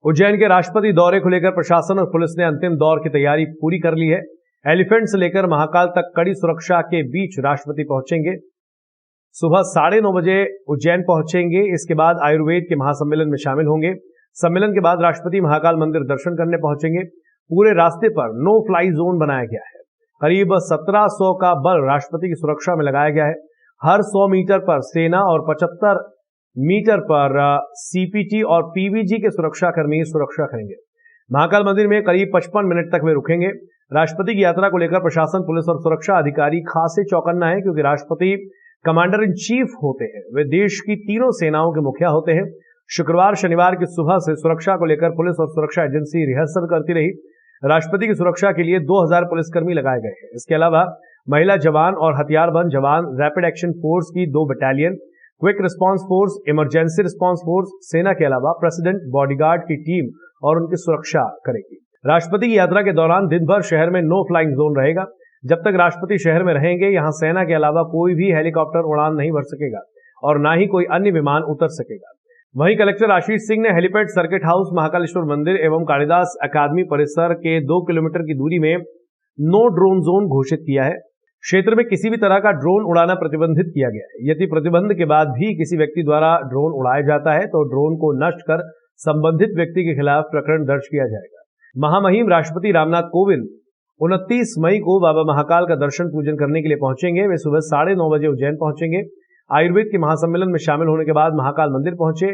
उज्जैन के राष्ट्रपति दौरे को लेकर प्रशासन और पुलिस ने अंतिम दौर की तैयारी पूरी कर ली है। एलिफेंट से लेकर महाकाल तक कड़ी सुरक्षा के बीच राष्ट्रपति पहुंचेंगे। सुबह 9:30 बजे उज्जैन पहुंचेंगे। इसके बाद आयुर्वेद के महासम्मेलन में शामिल होंगे। सम्मेलन के बाद राष्ट्रपति महाकाल मंदिर दर्शन करने पहुंचेंगे। पूरे रास्ते पर नो फ्लाई जोन बनाया गया है। करीब 1700 का बल राष्ट्रपति की सुरक्षा में लगाया गया है। हर 100 मीटर पर सेना और 75 मीटर पर सीपीटी और पीवीजी के सुरक्षाकर्मी सुरक्षा करेंगे। महाकाल मंदिर में करीब 55 मिनट तक वे रुकेंगे। राष्ट्रपति की यात्रा को लेकर प्रशासन, पुलिस और सुरक्षा अधिकारी खासे चौकन्ना है, क्योंकि राष्ट्रपति कमांडर इन चीफ होते हैं। वे देश की तीनों सेनाओं के मुखिया होते हैं। शुक्रवार शनिवार की सुबह से सुरक्षा को लेकर पुलिस और सुरक्षा एजेंसी रिहर्सल करती रही। राष्ट्रपति की सुरक्षा के लिए 2000 पुलिसकर्मी लगाए गए हैं। इसके अलावा महिला जवान और हथियारबंद जवान, रैपिड एक्शन फोर्स की 2 battalion, quick response force, emergency response force, सेना के अलावा प्रेसिडेंट बॉडीगार्ड की टीम और उनकी सुरक्षा करेगी। राष्ट्रपति की यात्रा के दौरान दिन भर शहर में नो फ्लाइंग जोन रहेगा। जब तक राष्ट्रपति शहर में रहेंगे, यहां सेना के अलावा कोई भी हेलीकॉप्टर उड़ान नहीं भर सकेगा और ना ही कोई अन्य विमान उतर सकेगा। वहीं कलेक्टर आशीष सिंह ने हेलीपैड, सर्किट हाउस, महाकालेश्वर मंदिर एवं कालिदास अकादमी परिसर के 2 किलोमीटर की दूरी में नो ड्रोन जोन घोषित किया है। क्षेत्र में किसी भी तरह का ड्रोन उड़ाना प्रतिबंधित किया गया है। यदि प्रतिबंध के बाद भी किसी व्यक्ति द्वारा ड्रोन उड़ाया जाता है तो ड्रोन को नष्ट कर संबंधित व्यक्ति के खिलाफ प्रकरण दर्ज किया जाएगा। महामहिम राष्ट्रपति रामनाथ कोविंद 29 मई को बाबा महाकाल का दर्शन पूजन करने के लिए पहुंचेंगे। वे सुबह 9:30 बजे उज्जैन पहुंचेंगे। आयुर्वेद के महासम्मेलन में शामिल होने के बाद महाकाल मंदिर पहुंचे।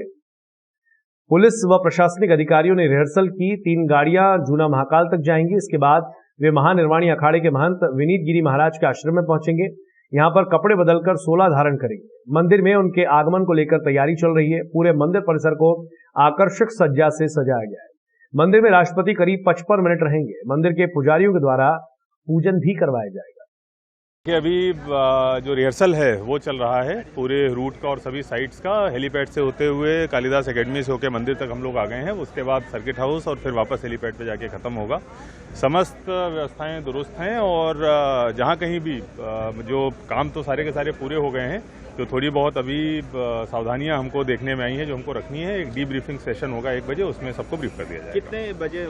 पुलिस व प्रशासनिक अधिकारियों ने रिहर्सल की। 3 गाड़ियां जूना महाकाल तक जाएंगी। इसके बाद वे महानिर्वाणी अखाड़े के महंत विनीत गिरी महाराज के आश्रम में पहुंचेंगे। यहां पर कपड़े बदलकर 16 धारण करेंगे। मंदिर में उनके आगमन को लेकर तैयारी चल रही है। पूरे मंदिर परिसर को आकर्षक सज्जा से सजाया गया है। मंदिर में राष्ट्रपति करीब 55 मिनट रहेंगे। मंदिर के पुजारियों के द्वारा पूजन भी करवाया जाएगा। अभी जो रिहर्सल है वो चल रहा है पूरे रूट का और सभी साइट्स का। हेलीपैड से होते हुए कालिदास एकेडमी से होकर मंदिर तक हम लोग आ गए हैं। उसके बाद सर्किट हाउस और फिर वापस हेलीपैड पे जाके ख़त्म होगा। समस्त व्यवस्थाएं दुरुस्त हैं और जहां कहीं भी जो काम तो सारे के सारे पूरे हो गए हैं। जो थोड़ी बहुत अभी सावधानियां हमको देखने में आई हैं जो हमको रखनी है। एक डीब्रीफिंग सेशन होगा 1 बजे, उसमें सबको ब्रीफ कर दिया जाएगा। कितने बजे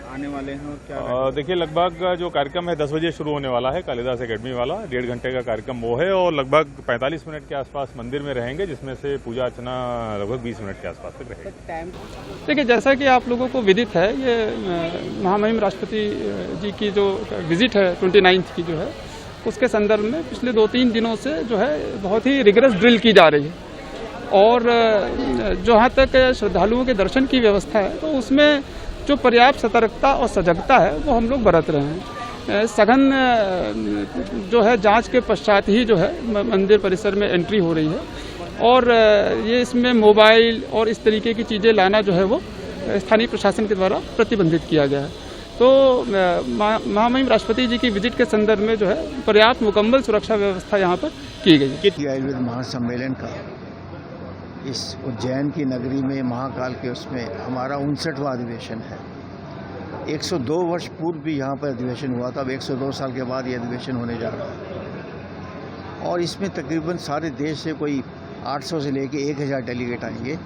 आने वाले हैं और क्या? देखिए, लगभग जो कार्यक्रम है 10 बजे शुरू होने वाला है। कालिदास एकेडमी वाला 1.5 घंटे का कार्यक्रम वो है और लगभग 45 मिनट के आसपास मंदिर में रहेंगे, जिसमें से पूजा अर्चना लगभग 20 मिनट के आसपास तक रहेगी। देखिए, जैसा कि आप लोगों को विदित है, ये महामहिम राष्ट्रपति जी की जो विजिट है 29 की जो है, उसके संदर्भ में पिछले 2-3 दिनों से जो है बहुत ही रिगरस ड्रिल की जा रही है और जहाँ तक श्रद्धालुओं के दर्शन की व्यवस्था है तो उसमें जो पर्याप्त सतर्कता और सजगता है वो हम लोग बरत रहे हैं। सघन जो है जांच के पश्चात ही जो है मंदिर परिसर में एंट्री हो रही है और ये इसमें मोबाइल और इस तरीके की चीज़ें लाना जो है वो स्थानीय प्रशासन के द्वारा प्रतिबंधित किया गया है। तो महामहिम राष्ट्रपति जी की विजिट के संदर्भ में जो है पर्याप्त मुकम्मल सुरक्षा व्यवस्था यहाँ पर की गई है। आयुर्वेद महासम्मेलन का इस उज्जैन की नगरी में महाकाल के उसमें हमारा 59वां अधिवेशन है। 102 वर्ष पूर्व भी यहाँ पर अधिवेशन हुआ था। अब 102 साल के बाद ये अधिवेशन होने जा रहा है और इसमें तकरीबन सारे देश से कोई 800 से लेके 1000 डेलीगेट आएंगे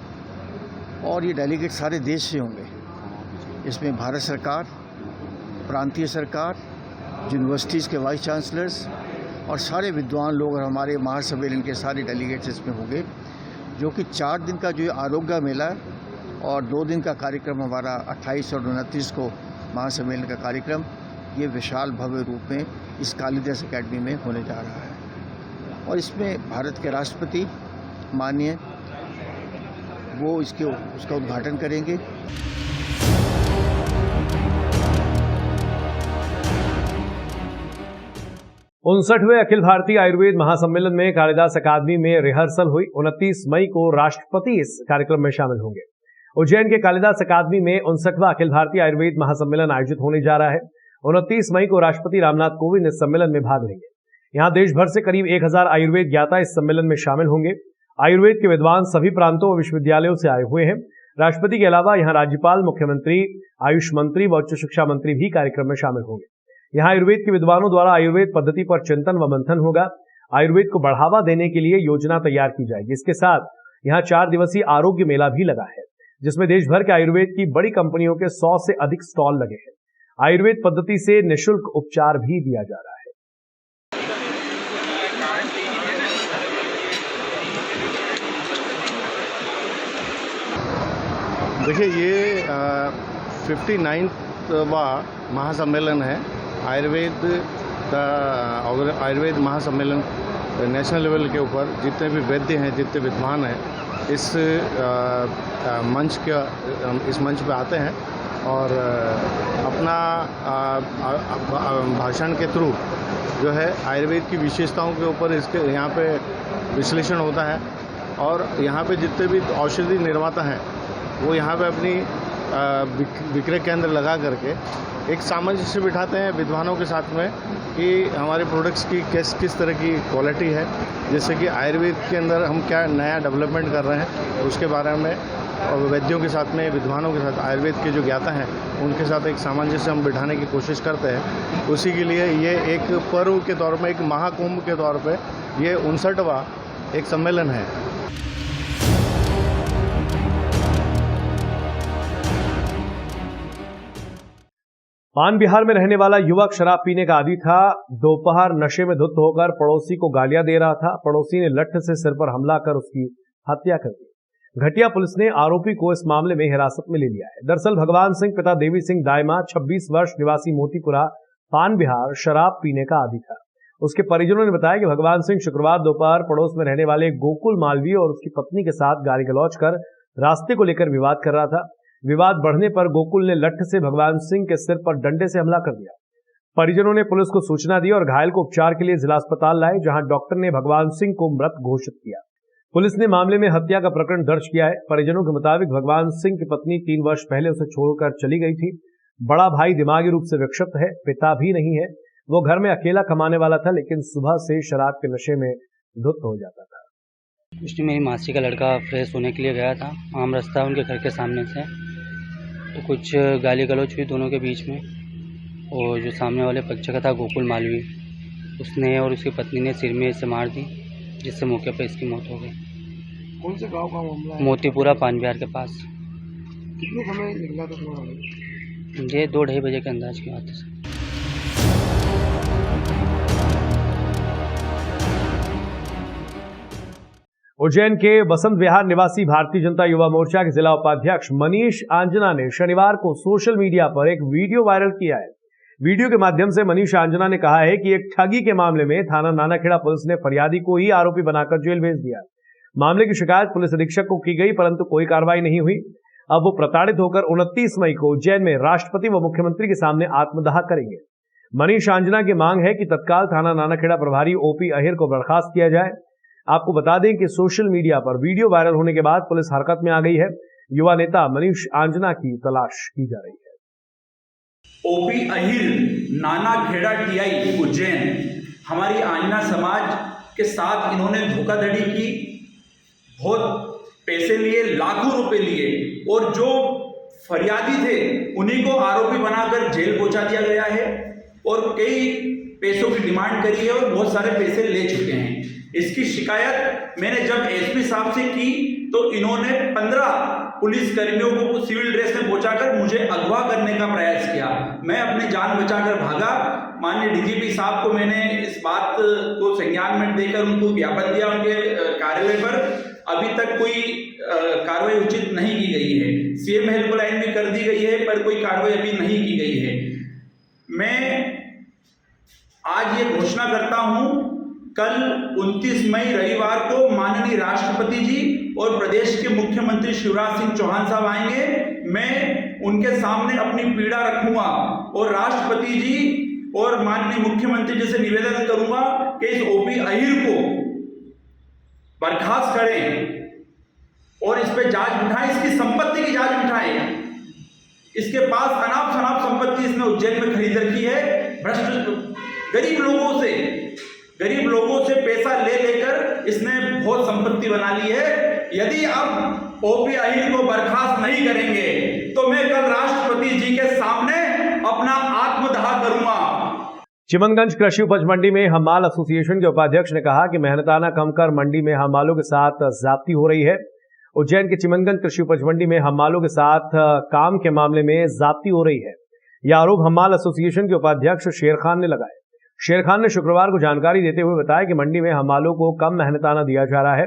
और ये डेलीगेट सारे देश से होंगे। इसमें भारत सरकार, प्रांतीय सरकार, यूनिवर्सिटीज़ के वाइस चांसलर्स और सारे विद्वान लोग और हमारे महासम्मेलन के सारे डेलीगेट्स इसमें होंगे, जो कि 4 दिन का जो आरोग्य मेला और 2 दिन का कार्यक्रम हमारा 28 और 29 को महासम्मेलन का कार्यक्रम ये विशाल भव्य रूप में इस कालिदास अकेडमी में होने जा रहा है और इसमें भारत के राष्ट्रपति माननीय वो उसका उद्घाटन करेंगे। 59वें अखिल भारतीय आयुर्वेद महासम्मेलन में कालिदास अकादमी में रिहर्सल हुई। 29 मई को राष्ट्रपति इस कार्यक्रम में शामिल होंगे। उज्जैन के कालिदास अकादमी में 59वां अखिल भारतीय आयुर्वेद महासम्मेलन आयोजित होने जा रहा है। 29 मई को राष्ट्रपति रामनाथ कोविंद इस सम्मेलन में भाग लेंगे। यहां देश भर से करीब 1000 आयुर्वेद ज्ञाता इस सम्मेलन में शामिल होंगे। आयुर्वेद के विद्वान सभी प्रांतों व विश्वविद्यालयों से आए हुए हैं। राष्ट्रपति के अलावा यहां राज्यपाल, मुख्यमंत्री, आयुष मंत्री व उच्च शिक्षा मंत्री भी कार्यक्रम में शामिल होंगे। यहां आयुर्वेद के विद्वानों द्वारा आयुर्वेद पद्धति पर चिंतन व मंथन होगा। आयुर्वेद को बढ़ावा देने के लिए योजना तैयार की जाएगी। इसके साथ यहां 4 दिवसीय आरोग्य मेला भी लगा है, जिसमें देश भर के आयुर्वेद की बड़ी कंपनियों के 100 से अधिक स्टॉल लगे हैं। आयुर्वेद पद्धति से निःशुल्क उपचार भी दिया जा रहा है। देखिए, ये 59वां महासम्मेलन है। आयुर्वेद महासम्मेलन नेशनल लेवल के ऊपर जितने भी वैद्य हैं, जितने विद्वान हैं, इस मंच पे आते हैं और अपना भाषण के थ्रू जो है आयुर्वेद की विशेषताओं के ऊपर इसके यहाँ पे विश्लेषण होता है और यहाँ पे जितने भी औषधि निर्माता हैं वो यहाँ पे अपनी विक्रय केंद्र लगा करके एक सामंजस्य बिठाते हैं विद्वानों के साथ में कि हमारे प्रोडक्ट्स की किस तरह की क्वालिटी है, जैसे कि आयुर्वेद के अंदर हम क्या नया डेवलपमेंट कर रहे हैं उसके बारे में, और वैद्यों के साथ में, विद्वानों के साथ, आयुर्वेद के जो ज्ञाता हैं उनके साथ एक सामंजस्य हम बिठाने की कोशिश करते हैं। उसी के लिए ये एक पर्व के तौर पर, एक महाकुंभ के तौर पर ये 59वां एक सम्मेलन है। पान बिहार में रहने वाला युवक शराब पीने का आदी था। दोपहर नशे में धुत होकर पड़ोसी को गालियां दे रहा था। पड़ोसी ने लठ से सिर पर हमला कर उसकी हत्या कर दी। घटिया पुलिस ने आरोपी को इस मामले में हिरासत में ले लिया है। दरअसल भगवान सिंह पिता देवी सिंह दायमा 26 वर्ष निवासी मोतीपुरा पान बिहार शराब पीने का आदी था। उसके परिजनों ने बताया कि भगवान सिंह शुक्रवार दोपहर पड़ोस में रहने वाले गोकुल मालवीय और उसकी पत्नी के साथ गाली गलौज कर रास्ते को लेकर विवाद कर रहा था। विवाद बढ़ने पर गोकुल ने लठ से भगवान सिंह के सिर पर डंडे से हमला कर दिया। परिजनों ने पुलिस को सूचना दी और घायल को उपचार के लिए जिला अस्पताल लाए, जहां डॉक्टर ने भगवान सिंह को मृत घोषित किया। पुलिस ने मामले में हत्या का प्रकरण दर्ज किया है। परिजनों के मुताबिक भगवान सिंह की पत्नी 3 वर्ष पहले उसे छोड़कर चली गई थी। बड़ा भाई दिमागी रूप से विक्षिप्त है, पिता भी नहीं है। वो घर में अकेला कमाने वाला था, लेकिन सुबह से शराब के नशे में धुत हो जाता था। उसने मेरी मासी का लड़का फ्रेश होने के लिए गया था, आम रास्ता उनके घर के सामने से, तो कुछ गाली गलौज हुई दोनों के बीच में। और जो सामने वाले पक्ष का था गोकुल मालवी, उसने और उसकी पत्नी ने सिर में इसे मार दी, जिससे मौके पर इसकी मौत हो गई। कौन से गांव का मामला है? मोतीपुरा पान बिहार के पास। कितने समय निकला था तुम्हारा? ये 2-2:30 बजे के अंदाज की बात है। उज्जैन के बसंत विहार निवासी भारतीय जनता युवा मोर्चा के जिला उपाध्यक्ष मनीष आंजना ने शनिवार को सोशल मीडिया पर एक वीडियो वायरल किया है। वीडियो के माध्यम से मनीष आंजना ने कहा है कि एक ठगी के मामले में थाना नानाखेड़ा पुलिस ने फरियादी को ही आरोपी बनाकर जेल भेज दिया। मामले की शिकायत पुलिस अधीक्षक को की गई, परंतु कोई कार्रवाई नहीं हुई। अब वो प्रताड़ित होकर 29 मई को उज्जैन में राष्ट्रपति व मुख्यमंत्री के सामने आत्मदाह करेंगे। मनीष आंजना की मांग है कि तत्काल थाना नानाखेड़ा प्रभारी ओपी अहिर को बर्खास्त किया जाए। आपको बता दें कि सोशल मीडिया पर वीडियो वायरल होने के बाद पुलिस हरकत में आ गई है। युवा नेता मनीष आंजना की तलाश की जा रही है। ओपी अहिर, नानाखेड़ा टीआई उज्जैन, हमारी आंजना समाज के साथ इन्होंने धोखाधड़ी की, बहुत पैसे लिए, लाखों रुपए लिए, और जो फरियादी थे उन्हीं को आरोपी बनाकर जेल पहुंचा दिया गया है और कई पैसों की डिमांड करी है और बहुत सारे पैसे ले चुके हैं। इसकी शिकायत मैंने जब एसपी साहब से की तो इन्होंने 15 पुलिस कर्मियों को सिविल ड्रेस में पहुंचाकर मुझे अगवा करने का प्रयास किया। मैं अपनी जान बचाकर भागा। माननीय डीजीपी साहब को मैंने इस बात को संज्ञान में देकर उनको ज्ञापन दिया उनके कार्रवाई पर। अभी तक कोई कार्रवाई उचित नहीं की गई है। सीएम हेल्पलाइन भी कर दी गई है, पर कोई कार्रवाई अभी नहीं की गई है। मैं आज ये घोषणा करता हूं, कल 29 मई रविवार को माननीय राष्ट्रपति जी और प्रदेश के मुख्यमंत्री शिवराज सिंह चौहान साहब आएंगे। मैं उनके सामने अपनी पीड़ा रखूंगा और राष्ट्रपति जी और माननीय मुख्यमंत्री जी से निवेदन करूंगा कि इस ओपी अहिर को बर्खास्त करें और इस पे जांच बिठाएं, इसकी संपत्ति की जांच बिठाएं। इसके पास अनाप शनाप संपत्ति इसने उज्जैन में खरीद रखी है। भ्रष्ट गरीब लोगों से पैसा ले लेकर इसने बहुत संपत्ति बना ली है। यदि अब ओपी अहिर को बर्खास्त नहीं करेंगे तो मैं कल राष्ट्रपति जी के सामने अपना आत्मदाह करूंगा। चिमनगंज कृषि उपज मंडी में हमाल एसोसिएशन के उपाध्यक्ष ने कहा कि मेहनताना कम कर मंडी में हमालों के साथ ज्यादती हो रही है। उज्जैन के चिमनगंज कृषि उपज मंडी में हम्मालों के साथ काम के मामले में ज्यादती हो रही है। यह आरोप हम्माल एसोसिएशन के उपाध्यक्ष शेर खान ने लगाए। शेर खान ने शुक्रवार को जानकारी देते हुए बताया कि मंडी में हम्मालों को कम मेहनताना दिया जा रहा है।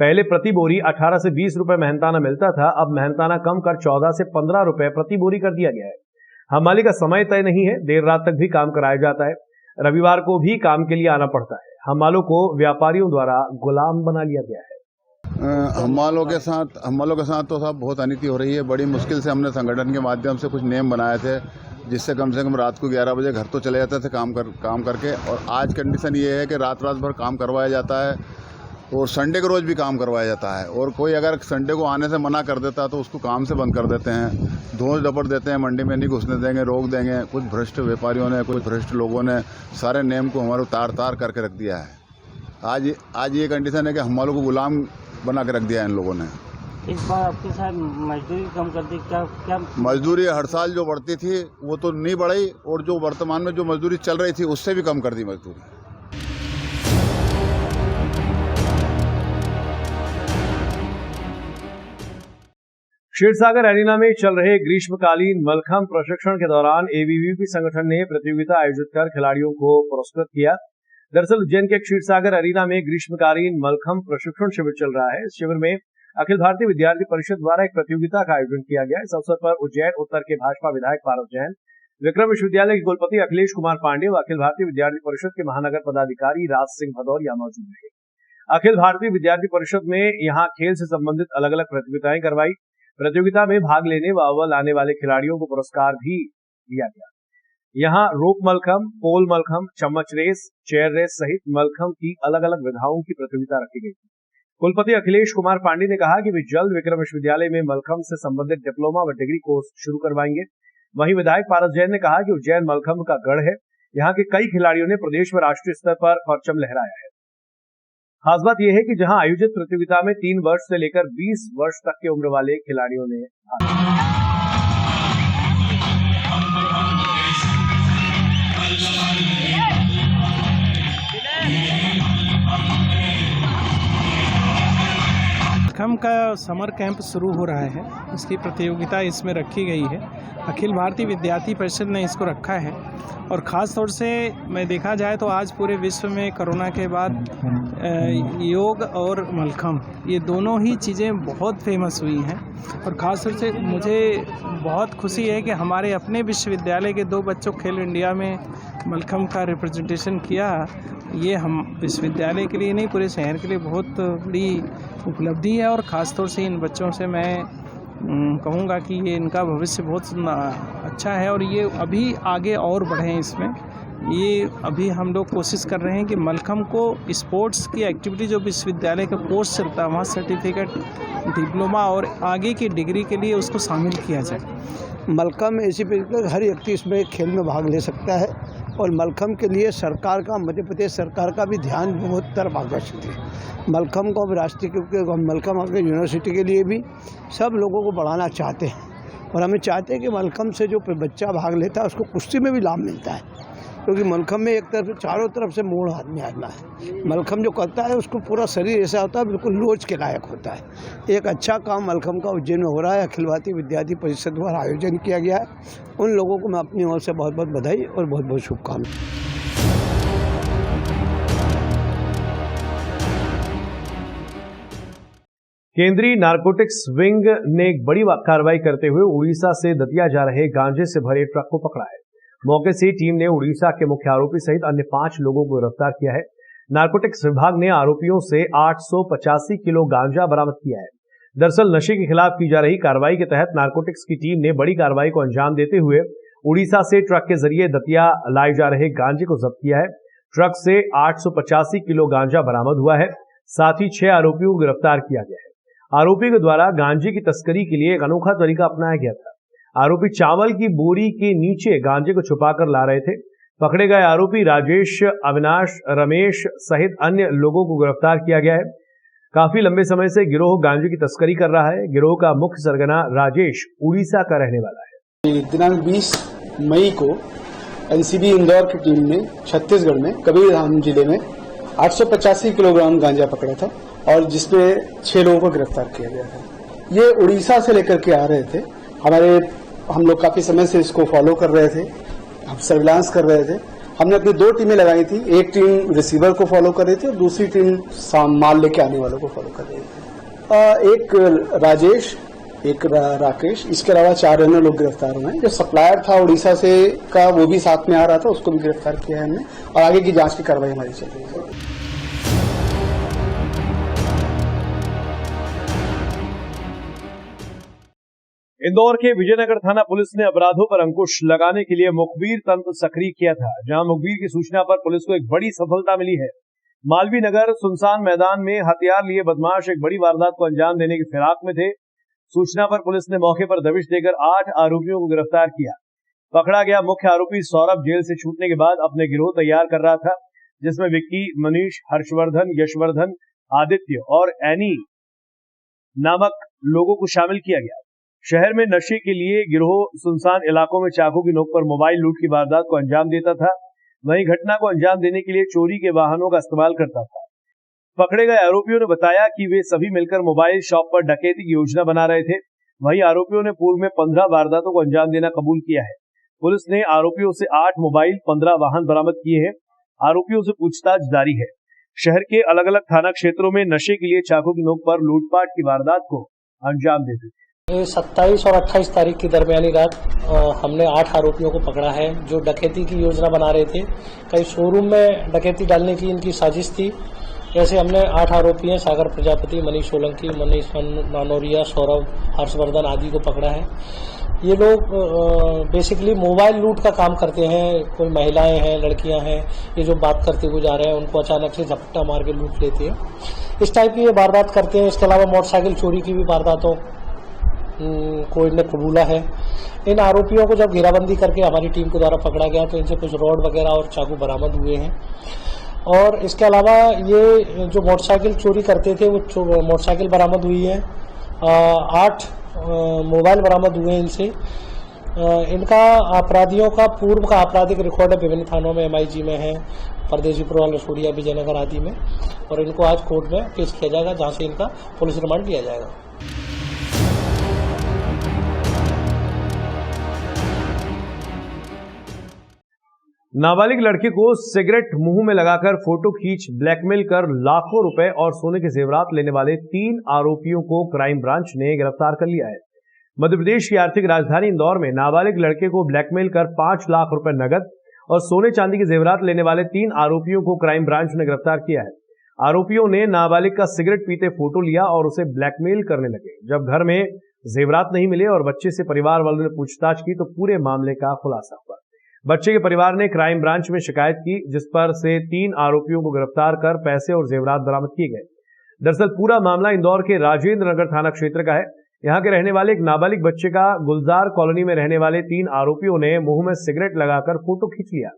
पहले प्रति बोरी 18 से 20 रुपए मेहनताना मिलता था, अब मेहनताना कम कर 14 से 15 रुपए प्रति बोरी कर दिया गया है। हम्माली का समय तय नहीं है, देर रात तक भी काम कराया जाता है। रविवार को भी काम के लिए आना पड़ता है। हम्मालों को व्यापारियों द्वारा गुलाम बना लिया गया है। हम्मालों के साथ तो साहब बहुत अनिति हो रही है। बड़ी मुश्किल से हमने संगठन के माध्यम से कुछ नियम बनाए थे, जिससे कम से कम रात को 11 बजे घर तो चले जाते थे काम करके। और आज कंडीशन ये है कि रात भर काम करवाया जाता है और संडे के रोज भी काम करवाया जाता है। और कोई अगर संडे को आने से मना कर देता है तो उसको काम से बंद कर देते हैं, धोस डपट देते हैं, मंडी में नहीं घुसने देंगे, रोक देंगे। कुछ भ्रष्ट व्यापारियों ने, कुछ भ्रष्ट लोगों ने सारे नियम को हमारे तार करके रख दिया है। आज ये कंडीशन है कि हमारे को गुलाम बना के रख दिया है इन लोगों ने। इस बार आपके साथ मजदूरी कम कर दी, क्या मजदूरी हर साल जो बढ़ती थी वो तो नहीं बढ़ी, और जो वर्तमान में जो मजदूरी चल रही थी उससे भी कम कर दी मजदूरी। क्षीरसागर एरिना में चल रहे ग्रीष्मकालीन मलखंभ प्रशिक्षण के दौरान एबीवीपी संगठन ने प्रतियोगिता आयोजित कर खिलाड़ियों को पुरस्कृत किया। दरअसल उज्जैन के क्षीरसागर एरिना में ग्रीष्मकालीन मलखंभ प्रशिक्षण शिविर चल रहा है। इस शिविर में अखिल भारतीय विद्यार्थी परिषद द्वारा एक प्रतियोगिता का आयोजन किया गया। इस अवसर पर उज्जैन उत्तर के भाजपा विधायक पारस जैन, विक्रम विश्वविद्यालय के कुलपति अखिलेश कुमार पांडे व अखिल भारतीय विद्यार्थी परिषद के महानगर पदाधिकारी राज सिंह भदौरिया मौजूद रहे। अखिल भारतीय विद्यार्थी परिषद में यहाँ खेल से संबंधित अलग अलग प्रतियोगिताएं करवाई। प्रतियोगिता में भाग लेने व अव्वल आने वाले खिलाड़ियों को पुरस्कार भी दिया गया। यहाँ रोप मलखंभ, पोल मलखंभ, चम्मच रेस, चेयर रेस सहित मलखंभ की अलग अलग विधाओं की प्रतियोगिता रखी गई थी। कुलपति अखिलेश कुमार पांडे ने कहा कि वे जल्द विक्रम विश्वविद्यालय में मलखंभ से संबंधित डिप्लोमा व डिग्री कोर्स शुरू करवाएंगे। वहीं विधायक पारस जैन ने कहा कि उज्जैन मलखंभ का गढ़ है। यहाँ के कई खिलाड़ियों ने प्रदेश व राष्ट्रीय स्तर पर परचम लहराया है। खास बात यह है कि जहां आयोजित प्रतियोगिता में 3 वर्ष से लेकर 20 वर्ष तक की उम्र वाले खिलाड़ियों ने भाग लिया। मलखंभ का समर कैंप शुरू हो रहा है। इसकी प्रतियोगिता इसमें रखी गई है। अखिल भारतीय विद्यार्थी परिषद ने इसको रखा है। और ख़ास तौर से मैं देखा जाए तो आज पूरे विश्व में कोरोना के बाद योग और मलखंभ ये दोनों ही चीज़ें बहुत फेमस हुई हैं। और ख़ास तौर से मुझे बहुत खुशी है कि हमारे अपने विश्वविद्यालय के 2 बच्चों खेल इंडिया में मलखंभ का रिप्रेजेंटेशन किया। ये हम विश्वविद्यालय के लिए नहीं, पूरे शहर के लिए बहुत बड़ी उपलब्धि है। और ख़ास तौर से इन बच्चों से मैं कहूँगा कि ये इनका भविष्य बहुत अच्छा है और ये अभी आगे और बढ़ें इसमें। ये अभी हम लोग कोशिश कर रहे हैं कि मलखंभ को स्पोर्ट्स की एक्टिविटी जो विश्वविद्यालय का कोर्स चलता है वहाँ सर्टिफिकेट, डिप्लोमा और आगे की डिग्री के लिए उसको शामिल किया जाए। मलखंभ ऐसी हर व्यक्ति इसमें खेल में भाग ले सकता है और मलखंभ के लिए सरकार का, मध्य प्रदेश सरकार का भी ध्यान बहुत तरफ आकर्षित है। मलखंभ को राष्ट्रीय मलखंभ यूनिवर्सिटी के लिए भी सब लोगों को बढ़ाना चाहते हैं और हमें चाहते हैं कि मलखंभ से जो बच्चा भाग लेता है उसको कुश्ती में भी लाभ मिलता है, क्योंकि मलखंभ में एक तरफ चारों तरफ से मोड़ आदमी आना है। मलखंभ जो करता है उसको पूरा शरीर ऐसा होता है, बिल्कुल लोच के लायक होता है। एक अच्छा काम मलखंभ का उज्जैन में हो रहा है। अखिल भारतीय विद्यार्थी परिषद द्वारा आयोजन किया गया है। उन लोगों को मैं अपनी ओर से बहुत बहुत बधाई और बहुत बहुत शुभकामनाएं। केंद्रीय नारकोटिक्स विंग ने एक बड़ी कार्रवाई करते हुए उड़ीसा से दतिया जा रहे गांजे से भरे ट्रक को पकड़ा है। मौके से टीम ने उड़ीसा के मुख्य आरोपी सहित अन्य 5 लोगों को गिरफ्तार किया है। नारकोटिक्स विभाग ने आरोपियों से 885 किलो गांजा बरामद किया है। दरअसल नशे के खिलाफ की जा रही कार्रवाई के तहत नारकोटिक्स की टीम ने बड़ी कार्रवाई को अंजाम देते हुए उड़ीसा से ट्रक के जरिए दतिया लाए जा रहे गांजे को जब्त किया है। ट्रक से 885 किलो गांजा बरामद हुआ है। साथ ही 6 आरोपियों को गिरफ्तार किया गया है। आरोपी के द्वारा गांजे की तस्करी के लिए एक अनोखा तरीका अपनाया गया था। आरोपी चावल की बोरी के नीचे गांजे को छुपाकर ला रहे थे। पकड़े गए आरोपी राजेश, अविनाश, रमेश सहित अन्य लोगों को गिरफ्तार किया गया है। काफी लंबे समय से गिरोह गांजे की तस्करी कर रहा है। गिरोह का मुख्य सरगना राजेश उड़ीसा का रहने वाला है। दिनांक 20 मई को एनसीबी इंदौर की टीम ने छत्तीसगढ़ में कबीरधाम जिले में 885 किलोग्राम गांजा पकड़ा था। और जिसमें 6 लोगों को गिरफ्तार किया गया है। ये उड़ीसा से लेकर के आ रहे थे। हम लोग काफी समय से इसको फॉलो कर रहे थे, हम सर्विलांस कर रहे थे। हमने अपनी 2 टीमें लगाई थी, एक टीम रिसीवर को फॉलो कर रही थी और दूसरी टीम माल लेके आने वालों को फॉलो कर रही थी। एक राजेश, एक राकेश, इसके अलावा 4 अन्य लोग गिरफ्तार हुए हैं। जो सप्लायर था उड़ीसा से का, वो भी साथ में आ रहा था, उसको भी गिरफ्तार किया है हमने और आगे की जांच की कार्रवाई हमारी चल रही है। इंदौर के विजयनगर थाना पुलिस ने अपराधों पर अंकुश लगाने के लिए मुखबिर तंत्र सक्रिय किया था, जहां मुखबिर की सूचना पर पुलिस को एक बड़ी सफलता मिली है। मालवीय नगर सुनसान मैदान में हथियार लिए बदमाश एक बड़ी वारदात को अंजाम देने की फिराक में थे। सूचना पर पुलिस ने मौके पर दबिश देकर 8 आरोपियों को गिरफ्तार किया। पकड़ा गया मुख्य आरोपी सौरभ जेल से छूटने के बाद अपने गिरोह तैयार कर रहा था, जिसमें विक्की, मनीष, हर्षवर्धन, यशवर्धन, आदित्य और एनी नामक लोगों को शामिल किया गया। शहर में नशे के लिए गिरोह सुनसान इलाकों में चाकू की नोक पर मोबाइल लूट की वारदात को अंजाम देता था। वहीं घटना को अंजाम देने के लिए चोरी के वाहनों का इस्तेमाल करता था। पकड़े गए आरोपियों ने बताया कि वे सभी मिलकर मोबाइल शॉप पर डकैती की योजना बना रहे थे। वहीं आरोपियों ने पूर्व में 15 वारदातों को अंजाम देना कबूल किया है। पुलिस ने आरोपियों से 8 मोबाइल, 15 वाहन बरामद किए हैं। आरोपियों से पूछताछ जारी है। शहर के अलग अलग थाना क्षेत्रों में नशे के लिए चाकू की नोक पर लूटपाट की वारदात को अंजाम देते थे। 27 और 28 तारीख की दरमियानी रात हमने 8 आरोपियों को पकड़ा है, जो डकैती की योजना बना रहे थे। कई शोरूम में डकैती डालने की इनकी साजिश थी। ऐसे हमने 8 आरोपी हैं, सागर प्रजापति, मनीष सोलंकी, मनीष नानोरिया, सौरभ, हर्षवर्धन आदि को पकड़ा है। ये लोग बेसिकली मोबाइल लूट का काम करते हैं। कोई महिलाएं हैं, लड़कियां हैं, ये जो बात करते हुए जा रहे हैं, उनको अचानक से झपट्टा मार के लूट लेते हैं। इस टाइप की ये वारदात करते हैं। इसके अलावा मोटरसाइकिल चोरी की भी वारदातों को इनने कबूला है। इन आरोपियों को जब घेराबंदी करके हमारी टीम के द्वारा पकड़ा गया तो इनसे कुछ रॉड वगैरह और चाकू बरामद हुए हैं। और इसके अलावा ये जो मोटरसाइकिल चोरी करते थे वो मोटरसाइकिल बरामद हुई है। 8 मोबाइल बरामद हुए हैं इनसे। इनका अपराधियों का पूर्व का आपराधिक रिकॉर्ड है, विभिन्न थानों में, MIG में है, परदेशीपुर, लसोड़िया, विजयनगर आदि में। और इनको आज कोर्ट में पेश किया जाएगा, जहाँ से इनका पुलिस रिमांड लिया जाएगा। नाबालिग लड़के को सिगरेट मुंह में लगाकर फोटो खींच ब्लैकमेल कर लाखों रुपए और सोने के जेवरात लेने वाले 3 आरोपियों को क्राइम ब्रांच ने गिरफ्तार कर लिया है। मध्य प्रदेश की आर्थिक राजधानी इंदौर में नाबालिग लड़के को ब्लैकमेल कर 5 लाख रुपए नगद और सोने चांदी के जेवरात लेने वाले 3 आरोपियों को क्राइम ब्रांच ने गिरफ्तार किया है। आरोपियों ने नाबालिग का सिगरेट पीते फोटो लिया और उसे ब्लैकमेल करने लगे। जब घर में जेवरात नहीं मिले और बच्चे से परिवार वालों ने पूछताछ की तो पूरे मामले का खुलासा हुआ। बच्चे के परिवार ने क्राइम ब्रांच में शिकायत की, जिस पर से 3 आरोपियों को गिरफ्तार कर पैसे और जेवरात बरामद किए गए। दरअसल पूरा मामला इंदौर के राजेंद्र नगर थाना क्षेत्र का है। यहाँ के रहने वाले एक नाबालिग बच्चे का गुलजार कॉलोनी में रहने वाले 3 आरोपियों ने मुंह में सिगरेट लगाकर फोटो खींच लिया।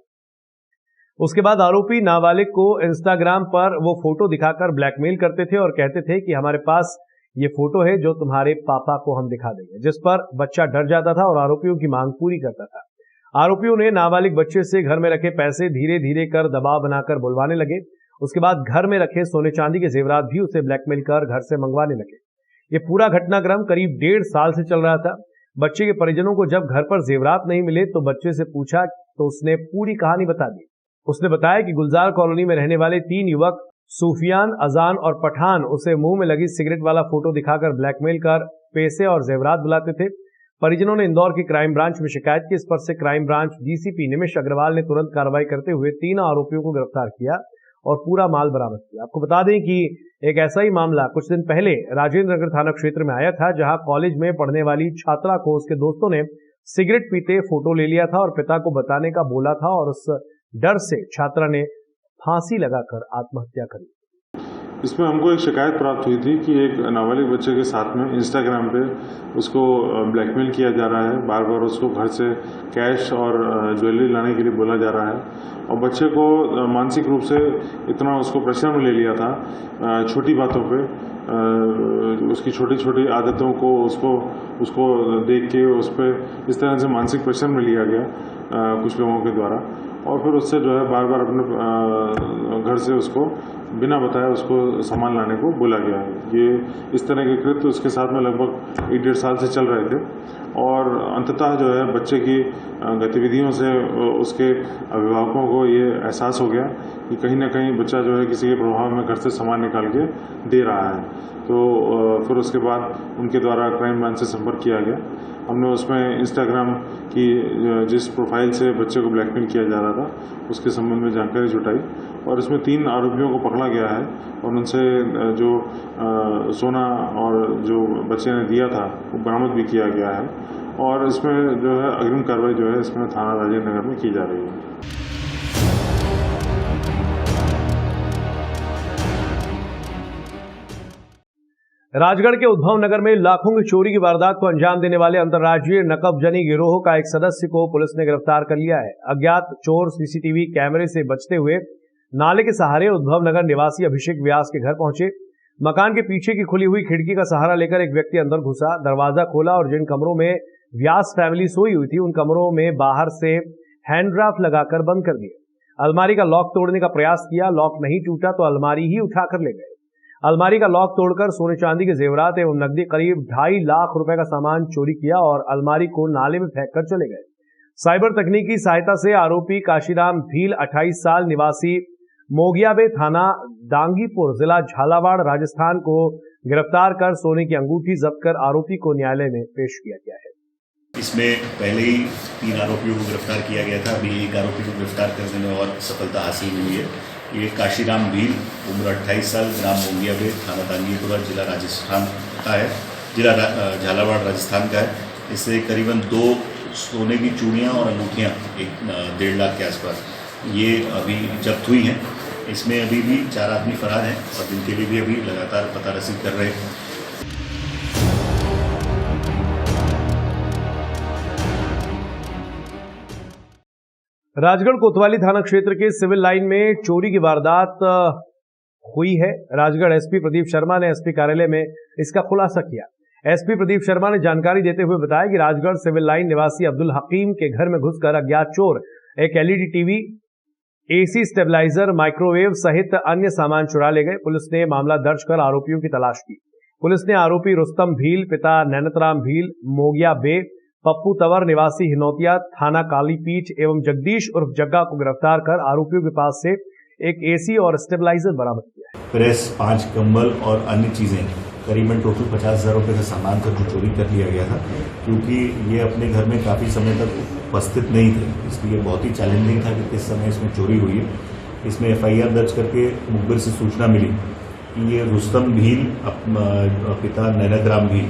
उसके बाद आरोपी नाबालिग को इंस्टाग्राम पर वो फोटो दिखाकर ब्लैकमेल करते थे और कहते थे कि हमारे पास ये फोटो है जो तुम्हारे पापा को हम दिखा देंगे, जिस पर बच्चा डर जाता था और आरोपियों की मांग पूरी करता था। आरोपियों ने नाबालिग बच्चे से घर में रखे पैसे धीरे धीरे कर दबाव बनाकर बुलवाने लगे। उसके बाद घर में रखे सोने चांदी के जेवरात भी उसे ब्लैकमेल कर घर से मंगवाने लगे। ये पूरा घटनाक्रम करीब 1.5 साल से चल रहा था। बच्चे के परिजनों को जब घर पर जेवरात नहीं मिले तो बच्चे से पूछा तो उसने पूरी कहानी बता दी। उसने बताया कि गुलजार कॉलोनी में रहने वाले 3 युवक सूफियान, अजान और पठान उसे मुंह में लगी सिगरेट वाला फोटो दिखाकर ब्लैकमेल कर पैसे और जेवरात बुलाते थे। परिजनों ने इंदौर की क्राइम ब्रांच में शिकायत की। इस पर से क्राइम ब्रांच DCP निमिष अग्रवाल ने तुरंत कार्रवाई करते हुए 3 आरोपियों को गिरफ्तार किया और पूरा माल बरामद किया। आपको बता दें कि एक ऐसा ही मामला कुछ दिन पहले राजेंद्र नगर थाना क्षेत्र में आया था, जहां कॉलेज में पढ़ने वाली छात्रा को उसके दोस्तों ने सिगरेट पीते फोटो ले लिया था और पिता को बताने का बोला था और उस डर से छात्रा ने फांसी लगाकर आत्महत्या करी। इसमें हमको एक शिकायत प्राप्त हुई थी कि एक नाबालिग बच्चे के साथ में इंस्टाग्राम पे उसको ब्लैकमेल किया जा रहा है। बार बार उसको घर से कैश और ज्वेलरी लाने के लिए बोला जा रहा है और बच्चे को मानसिक रूप से इतना उसको प्रेशर में ले लिया था छोटी बातों पे, उसकी छोटी छोटी आदतों को उसको देख के उस पर इस तरह से मानसिक प्रेशर में लिया गया कुछ लोगों के द्वारा और फिर उससे जो है बार बार अपने घर से उसको बिना बताए उसको सामान लाने को बोला गया। ये इस तरह के कृत्य उसके साथ में लगभग 1-1.5 साल से चल रहे थे और अंततः जो है बच्चे की गतिविधियों से उसके अभिभावकों को ये एहसास हो गया कि कहीं ना कहीं बच्चा जो है किसी के प्रभाव में घर से सामान निकाल के दे रहा है। तो फिर उसके बाद उनके द्वारा क्राइम ब्रांच से संपर्क किया गया। हमने उसमें इंस्टाग्राम की जिस प्रोफाइल से बच्चे को ब्लैकमेल किया जा रहा था उसके संबंध में जानकारी जुटाई और इसमें 3 आरोपियों को पकड़ा गया है और उनसे जो सोना और जो बच्चे ने दिया था वो बरामद भी किया गया है और इसमें जो है अग्रिम कार्रवाई जो है इसमें थाना राजेंद्र नगर में की जा रही है। राजगढ़ के उद्भव नगर में लाखों की चोरी की वारदात को अंजाम देने वाले अंतर्राज्यीय नकबजनी गिरोह का एक सदस्य को पुलिस ने गिरफ्तार कर लिया है। अज्ञात चोर सीसीटीवी कैमरे से बचते हुए नाले के सहारे उद्भव नगर निवासी अभिषेक व्यास के घर पहुंचे। मकान के पीछे की खुली हुई खिड़की का सहारा लेकर एक व्यक्ति अंदर घुसा, दरवाजा खोला और जिन कमरों में व्यास फैमिली सोई हुई थी उन कमरों में बाहर से हैंडराफ लगाकर बंद कर दिया। अलमारी का लॉक तोड़ने का प्रयास किया, लॉक नहीं टूटा तो अलमारी ही उठाकर ले गए। अलमारी का लॉक तोड़कर सोने चांदी के जेवरात एवं नकदी करीब 2.5 लाख रुपए का सामान चोरी किया और अलमारी को नाले में फेंककर चले गए। साइबर तकनीक की सहायता से आरोपी काशीराम भील 28 साल निवासी मोगियाबे थाना दांगीपुर जिला झालावाड़ राजस्थान को गिरफ्तार कर सोने की अंगूठी जब्त कर आरोपी को न्यायालय में पेश किया गया है। इसमें पहले ही 3 आरोपियों को गिरफ्तार किया गया था। अभी एक आरोपी को गिरफ्तार करने में और सफलता हासिल हुई है। ये काशीराम भील उम्र 28 साल, ग्राम मोंगियाबे, थाना दांगीपुरा, जिला राजस्थान का है, जिला झालावाड़ राजस्थान का है। इससे करीबन 2 सोने की चूड़ियाँ और अंगूठियाँ 1.5 लाख के आसपास ये अभी जब्त हुई हैं। इसमें अभी भी 4 आदमी फरार हैं और जिनके लिए भी अभी लगातार पता रसीद कर रहे हैं। राजगढ़ कोतवाली थाना क्षेत्र के सिविल लाइन में चोरी की वारदात हुई है। राजगढ़ एसपी प्रदीप शर्मा ने एसपी कार्यालय में इसका खुलासा किया। एसपी प्रदीप शर्मा ने जानकारी देते हुए बताया कि राजगढ़ सिविल लाइन निवासी अब्दुल हकीम के घर में घुसकर अज्ञात चोर एक LED TV, AC stabiliser, microwave सहित अन्य सामान चुरा ले गए। पुलिस ने मामला दर्ज कर आरोपियों की तलाश की। पुलिस ने आरोपी रुस्तम भील पिता नैनतराम भील मोगिया बे, पप्पू तंवर निवासी हिनौतिया थाना कालीपीठ एवं जगदीश उर्फ जग्गा को गिरफ्तार कर आरोपियों के पास से एक एसी और स्टेबलाइजर बरामद किया है। प्रेस, 5 कंबल और अन्य चीजें करीबन टोटल 50,000 रुपये का सामान का जो चोरी कर लिया गया था। क्योंकि ये अपने घर में काफी समय तक उपस्थित नहीं थे, इसलिए बहुत ही चैलेंजिंग था कि किस समय इसमें चोरी हुई है। इसमें FIR दर्ज करके मुखबिर से सूचना मिली कि ये रुस्तम भील पिता नैनतराम भील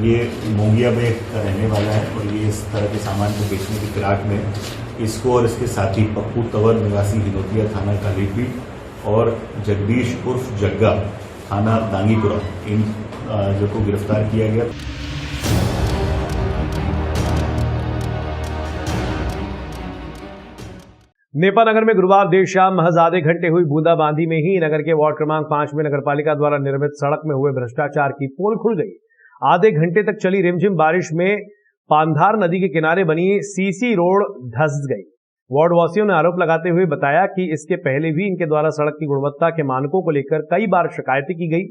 ये मोंगियाबे का रहने वाला है और ये इस तरह के सामान को बेचने की फिराक में इसको और इसके साथी पप्पू तंवर निवासी हिनौतिया थाना कालीपीठ और जगदीश उर्फ जग्गा थाना दांगीपुरा इन जो को गिरफ्तार किया गया। नेपा नगर में गुरुवार देर शाम महज आधे घंटे हुई बूंदाबांदी में ही नगर के वार्ड क्रमांक 5 में नगरपालिका द्वारा निर्मित सड़क में हुए भ्रष्टाचार की पोल खुल गई। आधे घंटे तक चली रिमझिम बारिश में पांधार नदी के किनारे बनी सीसी रोड धंस गई। वार्ड वासियों ने आरोप लगाते हुए बताया कि इसके पहले भी इनके द्वारा सड़क की गुणवत्ता के मानकों को लेकर कई बार शिकायतें की गई,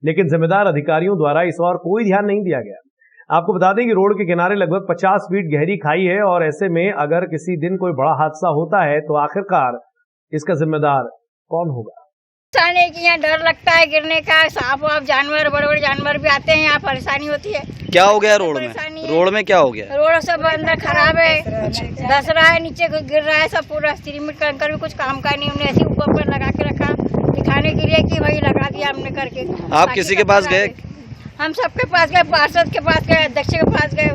लेकिन जिम्मेदार अधिकारियों द्वारा इस ओर कोई ध्यान नहीं दिया गया। आपको बता दें कि रोड के किनारे लगभग 50 फीट गहरी खाई है और ऐसे में अगर किसी दिन कोई बड़ा हादसा होता है तो आखिरकार इसका जिम्मेदार कौन होगा। आने की यहाँ डर लगता है गिरने का, सांप वाप जानवर बड़े बड़े जानवर भी आते हैं, यहाँ परेशानी होती है। क्या हो गया रोड में? रोड में क्या हो गया? रोड सब अंदर खराब है, धस रहा है, नीचे गिर रहा है सब पूरा। सीमेंट कंकर भी कुछ काम का नहीं, हमने ऐसे ऊपर पर लगा के रखा दिखाने के लिए कि भाई लगा दिया हमने करके। आप किसी के पास गए? हम सबके पास गए, पार्षद के पास गए, अध्यक्ष के पास गए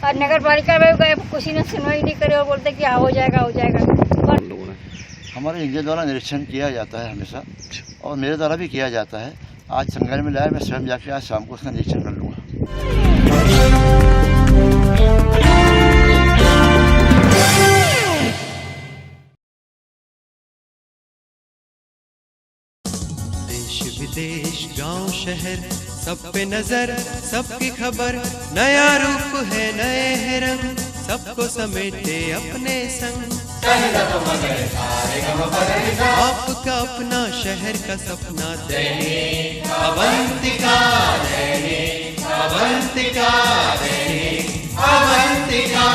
और नगर पालिका में गए, किसी ने सुनवाई नहीं करे और बोलते कि हाँ हो जाएगा हो जाएगा। हमारे इंजन द्वारा निरीक्षण किया जाता है हमेशा और मेरे द्वारा भी किया जाता है। आज संज्ञान में लाया, मैं स्वयं जाके आज शाम को उसका निरीक्षण कर लूँगा। देश विदेश गांव शहर सब पे नजर, सबकी खबर, नया रूप है नए रंग, सबको समेटे अपने संग। आपका अपना शहर का सपना दैनिक अवंतिका, दैनिक अवंतिका, दैनिक अवंतिका।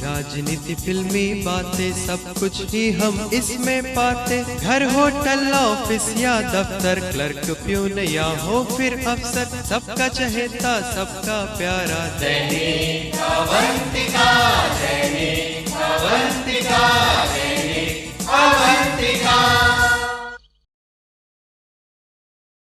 राजनीति फिल्मी बातें सब कुछ ही हम इसमें पाते, घर होटल ऑफिस या दफ्तर, क्लर्क प्यून या हो फिर अफसर, सबका चहेता सबका प्यारा दैनिक